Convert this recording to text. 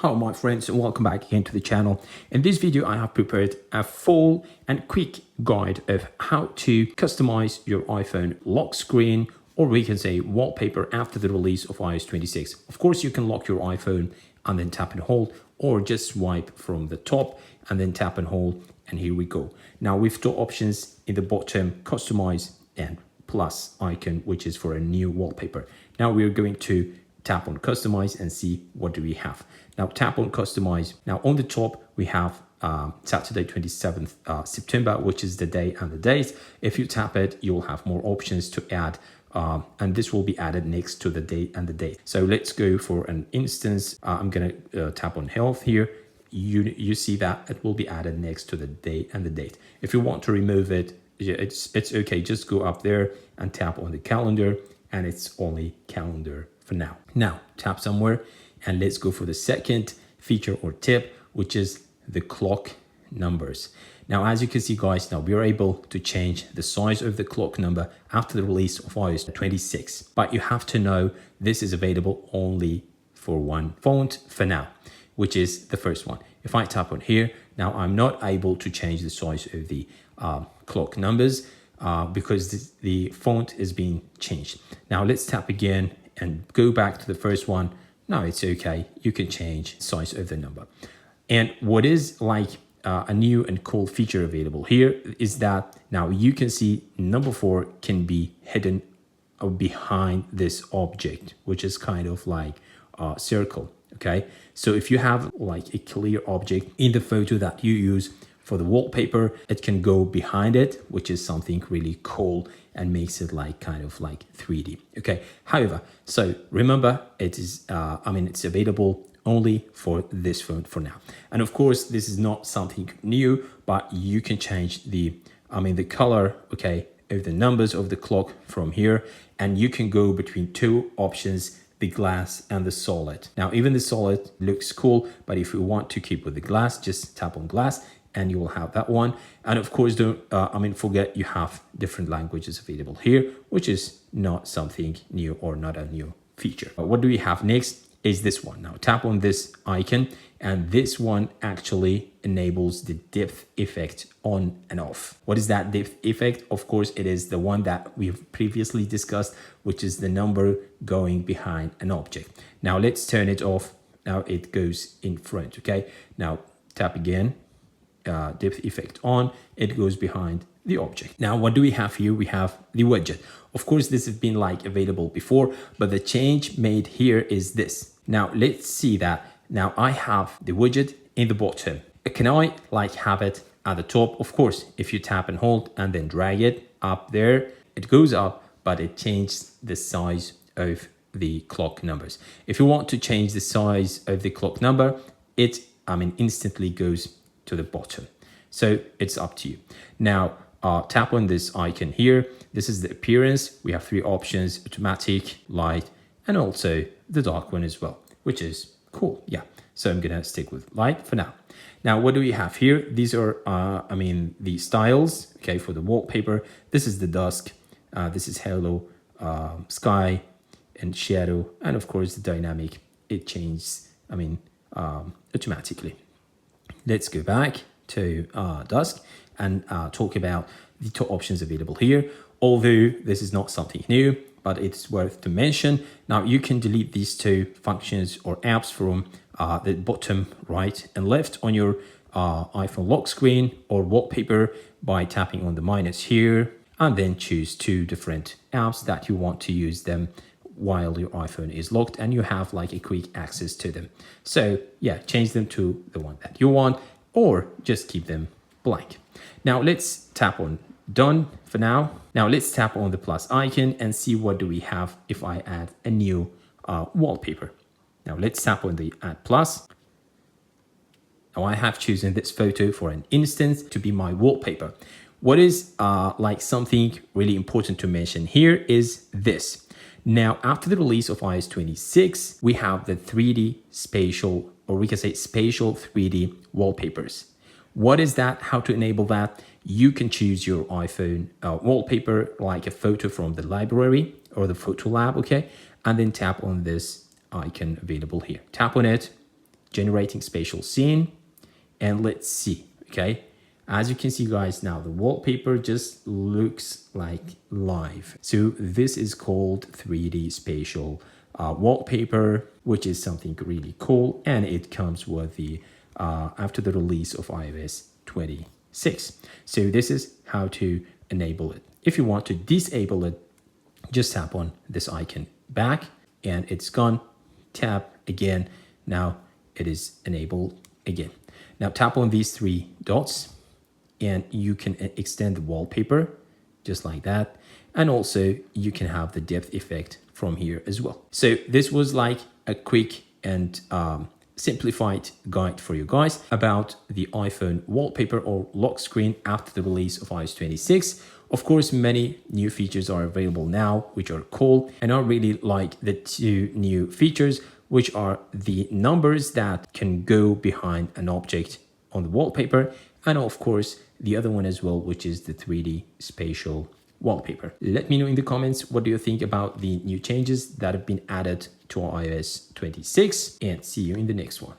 Hello my friends and welcome back again to the channel. In this video I have prepared a full and quick guide of how to customize your iPhone lock screen, or we can say wallpaper, after the release of iOS 26. Of course you can lock your iPhone and then tap and hold, or just swipe from the top and then tap and hold, and here we go. Now we've two options in the bottom: customize and plus icon, which is for a new wallpaper. Now we're going to tap on customize and see what do we have. Now tap on customize. Now on the top we have Saturday 27th September, which is the day and the date. If you tap it, you'll have more options to add, and this will be added next to the date and the date. So let's go for an instance. I'm gonna tap on health here. You see that it will be added next to the day and the date. If you want to remove it, it's okay. Just go up there and tap on the calendar, and it's only calendar for now. Now tap somewhere and let's go for the second feature or tip, which is the clock numbers. Now, as you can see guys, now we are able to change the size of the clock number after the release of iOS 26, but you have to know this is available only for one font for now, which is the first one. If I tap on here, now I'm not able to change the size of the clock numbers because the font is being changed. Now let's tap again and go back to the first one. Now it's okay. You can change size of the number. And what is like a new and cool feature available here is that now you can see number 4 can be hidden behind this object, which is kind of like a circle. Okay, so if you have like a clear object in the photo that you use for the wallpaper, it can go behind it, which is something really cool and makes it like kind of like 3D. Okay, however, so remember it is it's available only for this phone for now. And of course this is not something new, but you can change the color, okay, of the numbers of the clock from here, and you can go between two options: the glass and the solid. Now even the solid looks cool, but if you want to keep with the glass, just tap on glass and you will have that one. And of course don't forget you have different languages available here, which is not something new or not a new feature. But what do we have next is this one. Now tap on this icon, and this one actually enables the depth effect on and off. What is that depth effect? Of course it is the one that we've previously discussed, which is the number going behind an object. Now let's turn it off. Now it goes in front. Okay, now tap again, depth effect on, it goes behind the object. Now what do we have here? We have the widget. Of course this has been like available before, but the change made here is this. Now let's see that. Now I have the widget in the bottom. Can I like have it at the top? Of course, if you tap and hold and then drag it up there, it goes up, but it changes the size of the clock numbers. If you want to change the size of the clock number, it instantly goes to the bottom. So it's up to you. Now tap on this icon here. This is the appearance. We have 3 options: automatic, light, and also the dark one as well, which is cool. Yeah, so I'm gonna stick with light for now. Now what do we have here? These are the styles, okay, for the wallpaper. This is the dusk, this is halo, sky, and shadow, and of course the dynamic. It changes automatically. Let's go back to dusk and talk about the 2 options available here. Although this is not something new, but it's worth to mention. Now you can delete these 2 functions or apps from the bottom right and left on your iPhone lock screen or wallpaper by tapping on the minus here, and then choose 2 different apps that you want to use them while your iPhone is locked, and you have like a quick access to them. So yeah, change them to the one that you want, or just keep them blank. Now let's tap on done for now. Now let's tap on the plus icon and see what do we have if I add a new wallpaper. Now let's tap on the add plus. Now I have chosen this photo for an instance to be my wallpaper. What is like something really important to mention here is this. Now after the release of iOS 26, we have the 3D spatial, or we can say spatial 3D wallpapers. What is that? How to enable that? You can choose your iPhone wallpaper, like a photo from the library or the photo lab, okay? And then tap on this icon available here. Tap on it, generating spatial scene, and let's see, okay? As you can see, guys, now the wallpaper just looks like live. So this is called 3D spatial wallpaper, which is something really cool. And it comes with the after the release of iOS 26. So this is how to enable it. If you want to disable it, just tap on this icon back and it's gone. Tap again. Now it is enabled again. Now tap on these three dots and you can extend the wallpaper just like that. And also you can have the depth effect from here as well. So this was like a quick and simplified guide for you guys about the iPhone wallpaper or lock screen after the release of iOS 26. Of course, many new features are available now, which are cool. And I really like the two new features, which are the numbers that can go behind an object on the wallpaper. And of course, the other one as well, which is the 3D spatial wallpaper. Let me know in the comments, what do you think about the new changes that have been added to iOS 26, and see you in the next one.